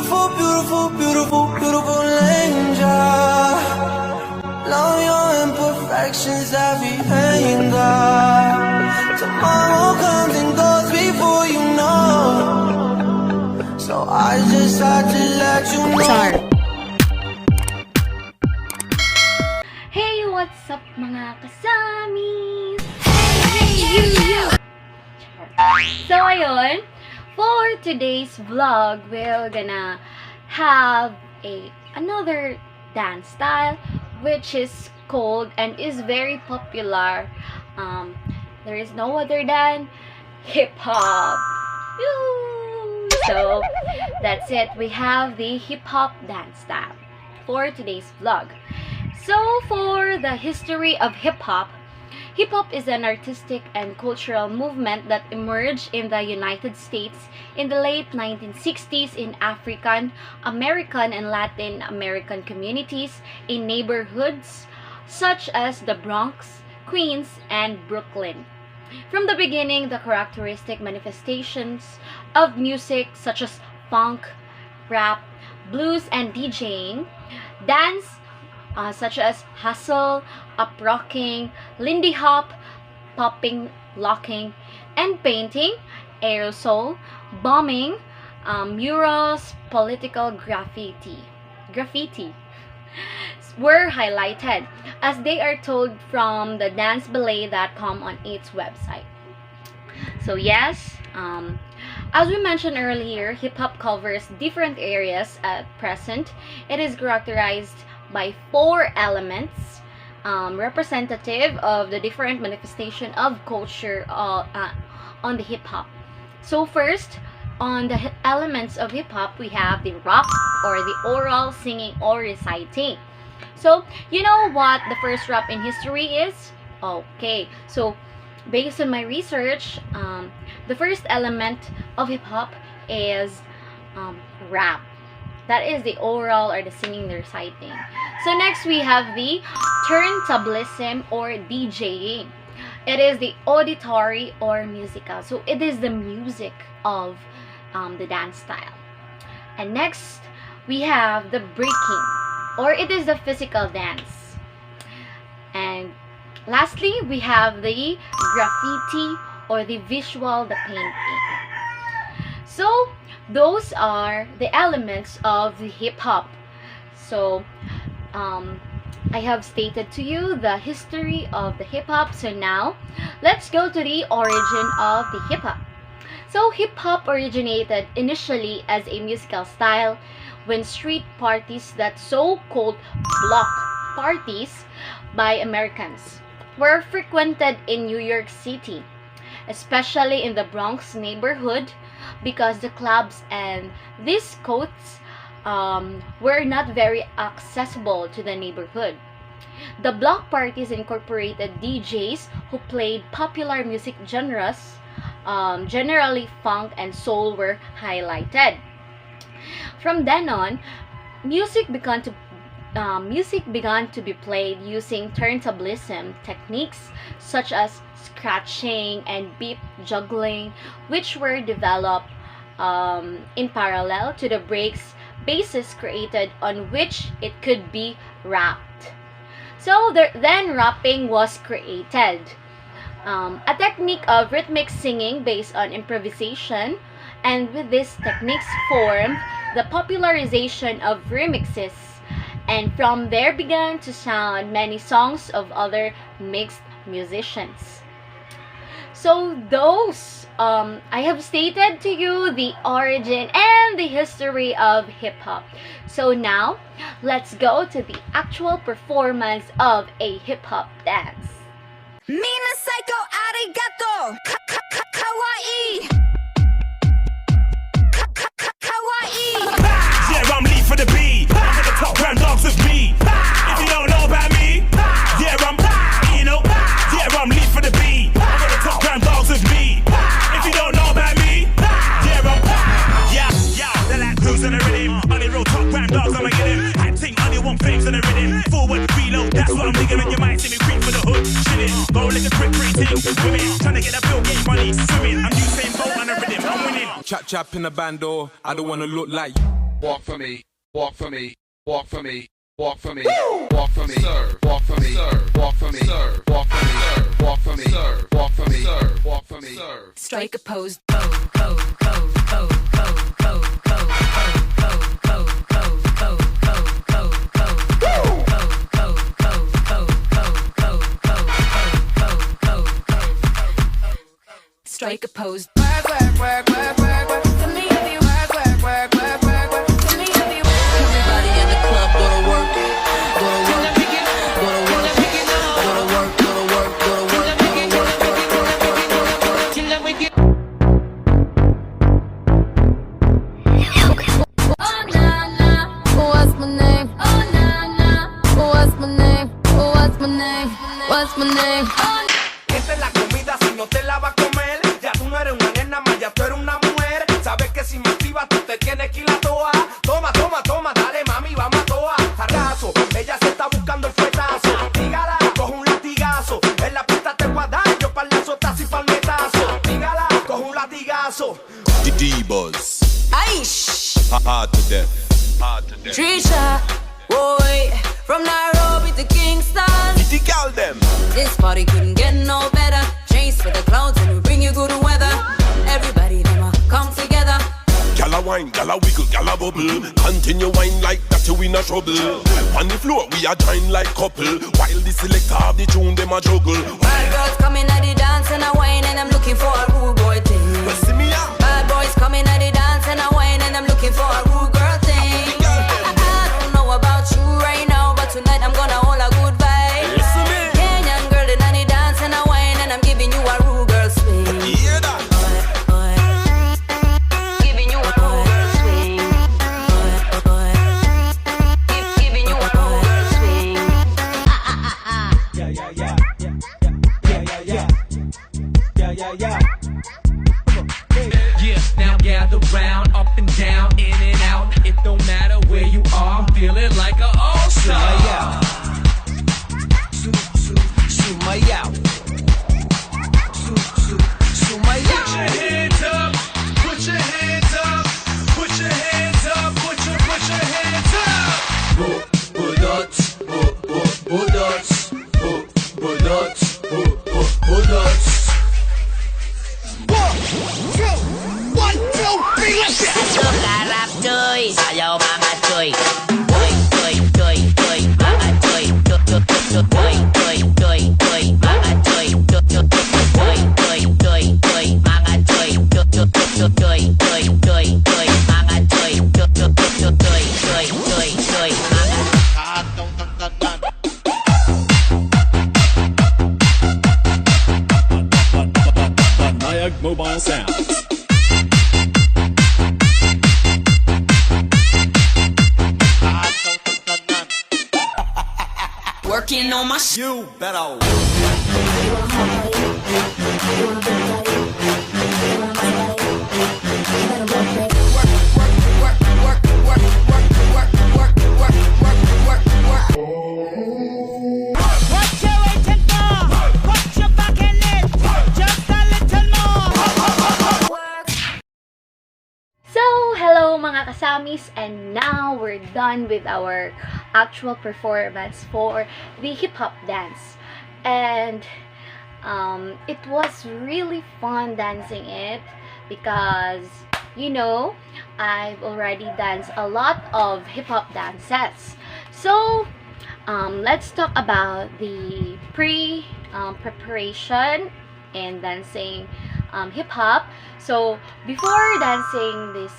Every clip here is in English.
beautiful, beautiful, beautiful, beautiful angel. Love your imperfections, everything, God. Tomorrow comes and goes before you know. So I just had to let you know. Hey, what's up mga kasamis? Hey, you! So, ayun, for today's vlog, we're gonna have another dance style which is called and is very popular. There is no other than hip-hop. So, that's it. We have the hip-hop dance style for today's vlog. So, for the history of hip-hop, hip-hop is an artistic and cultural movement that emerged in the United States in the late 1960s in African American and Latin American communities in neighborhoods such as the Bronx, Queens, and Brooklyn. From the beginning, the characteristic manifestations of music such as funk, rap, blues, and DJing, dance, such as hustle, up-rocking, lindy hop, popping, locking, and painting, aerosol, bombing, murals, political graffiti were highlighted, as they are told from the danceballet.com on its website. So yes, as we mentioned earlier, hip-hop covers different areas at present. It is characterized by 4 elements representative of the different manifestation of culture on the hip-hop. So first, on the elements of hip-hop, we have the rap, or the oral singing or reciting. So, you know what the first rap in history is? Okay, so based on my research, the first element of hip-hop is rap. That is the oral or the singing, the reciting. So next we have the turntablism or DJing. It is the auditory or musical. So it is the music of the dance style. And next we have the breaking, or it is the physical dance. And lastly we have the graffiti, or the visual, the painting. So those are the elements of the hip-hop. So I have stated to you the history of the hip-hop. So now let's go to the origin of the hip-hop. So hip-hop originated initially as a musical style when street parties, that so-called block parties by Americans, were frequented in New York City, especially in the Bronx neighborhood, because the clubs and discotheques were not very accessible to the neighborhood. The block parties incorporated DJs who played popular music genres, generally funk and soul were highlighted. From then on, music began to be played using turntablism techniques such as scratching and beat juggling, which were developed in parallel to the breaks bases created on which it could be rapped. So then rapping was created, a technique of rhythmic singing based on improvisation, and with these techniques formed the popularization of remixes, and from there began to sound many songs of other mixed musicians. So those, I have stated to you the origin and the history of hip-hop. So now, let's go to the actual performance of a hip-hop dance. Mina psycho arigato, kawaii. Kawaii. Yeah, I'm lead for the beat. I'm at the top, grand dogs with me. If you don't know about me, yeah, I'm lead for the beat. I'm at the top, grand dogs with me. If you don't know about me, they're like who's in the rhythm? Only real top, grand dogs, I'ma get him. Acting, only one flames in the rhythm. Forward, reload, that's what I'm digging. And you might see me creep for the hood, chilling. Go like a quick thing, women. Trying to get that bill, get money, swimming. I'm Usain Bolt on the rhythm, I'm winning. Chap chap in the bando, I don't wanna look like walk for me, walk for me, walk for me, walk for me, walk for me, serve, walk for me, serve, walk for me, serve, walk for me, serve, walk for me, serve, walk for me, serve, walk for me, serve. Strike a pose, pose, pose, pose, pose, pose, pose, pose, pose, pose, pose, strike a pose. Work, work, work, work, work, work. To me, if you work, work, work, work, work, work. To me, if you work. Everybody in the club go to work, go to work, go to work, go to work, go to work, go to work, go to work. Oh na na, what's my name? Oh na na, what's my name? What's my name? What's my name? Esta es la comida si no te la va a comer. Ya tú no eres una nena más, ya tú eres una mujer. Sabes que si me activas tú te tienes que ir a toa. Toma, toma, toma, dale mami, vamos a toa. Arraso, ella se está buscando el fuetazo. Dígala, coge un latigazo. En la pista te voy a dar, yo para el azotazo y palmetazo. Dígala, coge un latigazo. The D-Buzz. Aish, Hard to death. Hard to death. Trisha, boy, from Nairobi to Kingston. The gal them. This party couldn't get no better. Chase for the clouds and we bring you good weather. Everybody them come together. Gala wine, gala wiggle, gala bubble. Continue wine like that you in a trouble. On the floor we are join like couple. While the selector of the tune them a juggle. Bad girls coming at the dance and a wine and I'm looking for a rude boy thing. You see me out? Bad boys coming at the dance and a wine and I'm looking for a rude girl thing. I don't know about you right now, but tonight I'm gonna hold a good vibe. Listen me. Kenyan girl in the dance and a wine and I'm giving you a rude girl swing. You hear that? Giving you a rude girl swing. Giving you a rude girl swing. Yeah, now gather round, up and down, in and out. It don't matter where you are, I'm feeling like an all-star. Sumaya. Sumaya. Put your hands up, put your hands up, put your hands up, put your hands up. Budots, budots, budots, budots. 1, 2, 3, let's go. Suka rap cuy, sayaw mga cuy. Cuy, cuy, cuy, cuy, mga cuy. Cuy, cuy, cuy, cuy, mga cuy. Cuy, cuy, cuy, cuy, mga cuy. Cuy, cuy, cuy, cuy, mga cuy. Cuy, cuy, cuy, cuy, mga Nayag Mobile Sounds. working on my You better. Hello mga kasamis, and now we're done with our actual performance for the hip-hop dance, and it was really fun dancing it because, you know, I've already danced a lot of hip-hop dances. So let's talk about the preparation and dancing hip-hop. So before dancing this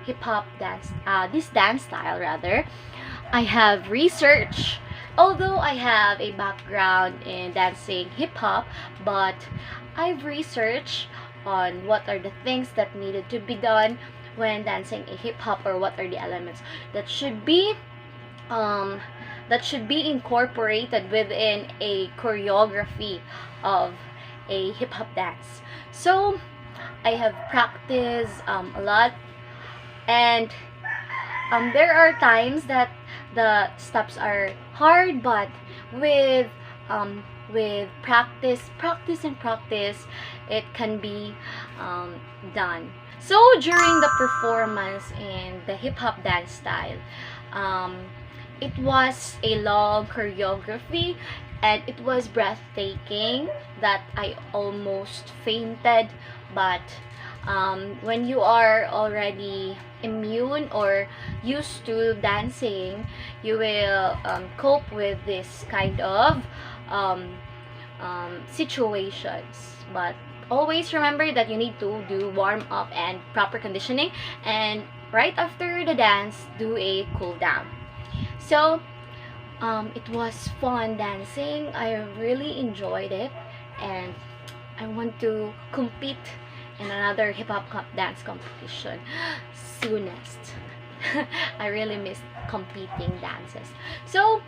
hip-hop dance, this dance style rather, I have researched. Although I have a background in dancing hip-hop, but I've researched on what are the things that needed to be done when dancing a hip-hop, or what are the elements that should be incorporated within a choreography of a hip-hop dance. So I have practiced a lot, and there are times that the steps are hard, but with practice, it can be done. So during the performance in the hip-hop dance style, it was a long choreography and it was breathtaking that I almost fainted. But when you are already immune or used to dancing, you will cope with this kind of situations. But always remember that you need to do warm up and proper conditioning, and right after the dance, do a cool down. So it was fun dancing. I really enjoyed it, and I want to compete in another hip-hop dance competition soonest. I really miss competing dances. So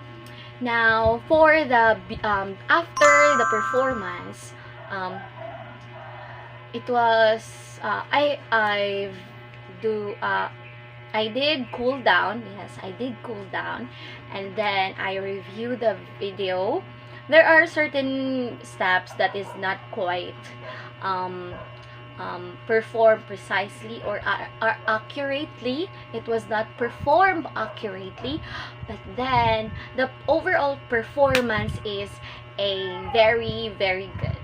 now for the after the performance, it was I did cool down. Yes, I did cool down, and then I reviewed the video. There are certain steps that is not quite performed precisely or accurately. It was not performed accurately, but then the overall performance is a very good.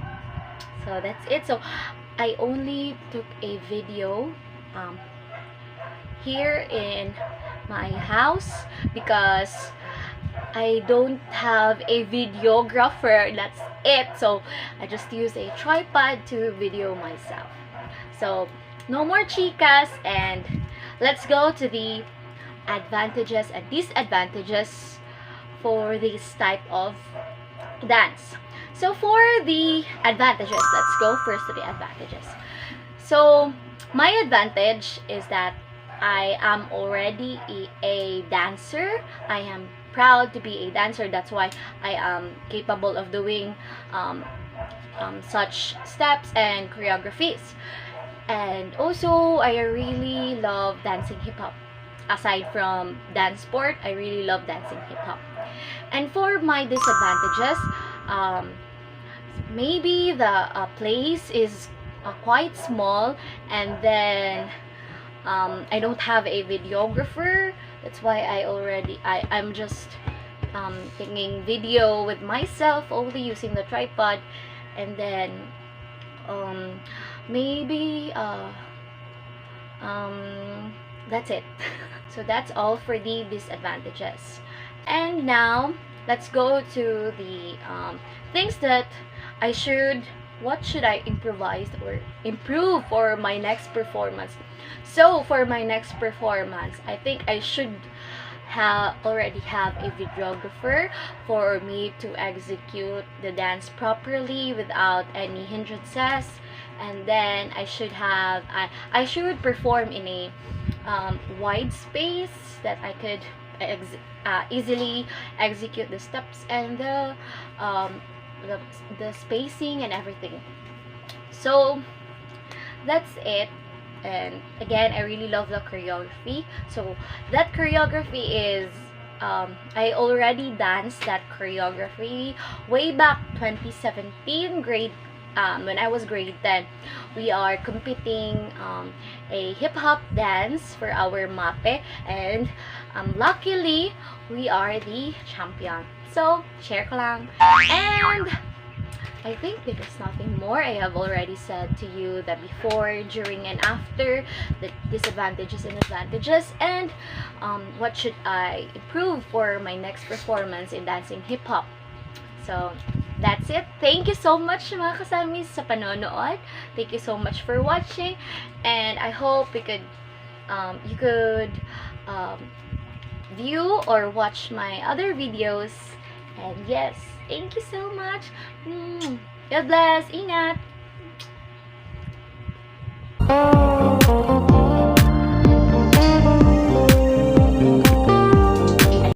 So that's it. So I only took a video here in my house because I don't have a videographer. That's it. So I just use a tripod to video myself. So no more chicas, and let's go to the advantages and disadvantages for this type of dance. So for the advantages, let's go first to the advantages. So my advantage is that I am already a dancer. I am proud to be a dancer. That's why I am capable of doing such steps and choreographies. And also, I really love dancing hip-hop. Aside from dance sport, I really love dancing hip-hop. And for my disadvantages, maybe the place is quite small, and then I don't have a videographer. That's why I'm just taking video with myself, only using the tripod, and then maybe that's it. So that's all for the disadvantages. And now let's go to the things that what should I improvise or improve for my next performance. So for my next performance, I think I should already have a videographer for me to execute the dance properly without any hindrances. And then I should perform in a wide space that I could easily execute the steps and the spacing and everything. So that's it. And again, I really love the choreography. So that choreography is I already danced that choreography way back 2017 when I was grade 10. We are competing a hip-hop dance for our MAPE, and luckily we are the champion. So share ko lang. And I think there is nothing more. I have already said to you that before, during, and after, the disadvantages and advantages, and what should I improve for my next performance in dancing hip-hop. So that's it. Thank you so much mga kasamis sa panonood. Thank you so much for watching, and I hope you could view or watch my other videos. And yes, thank you so much. God bless. Ingat.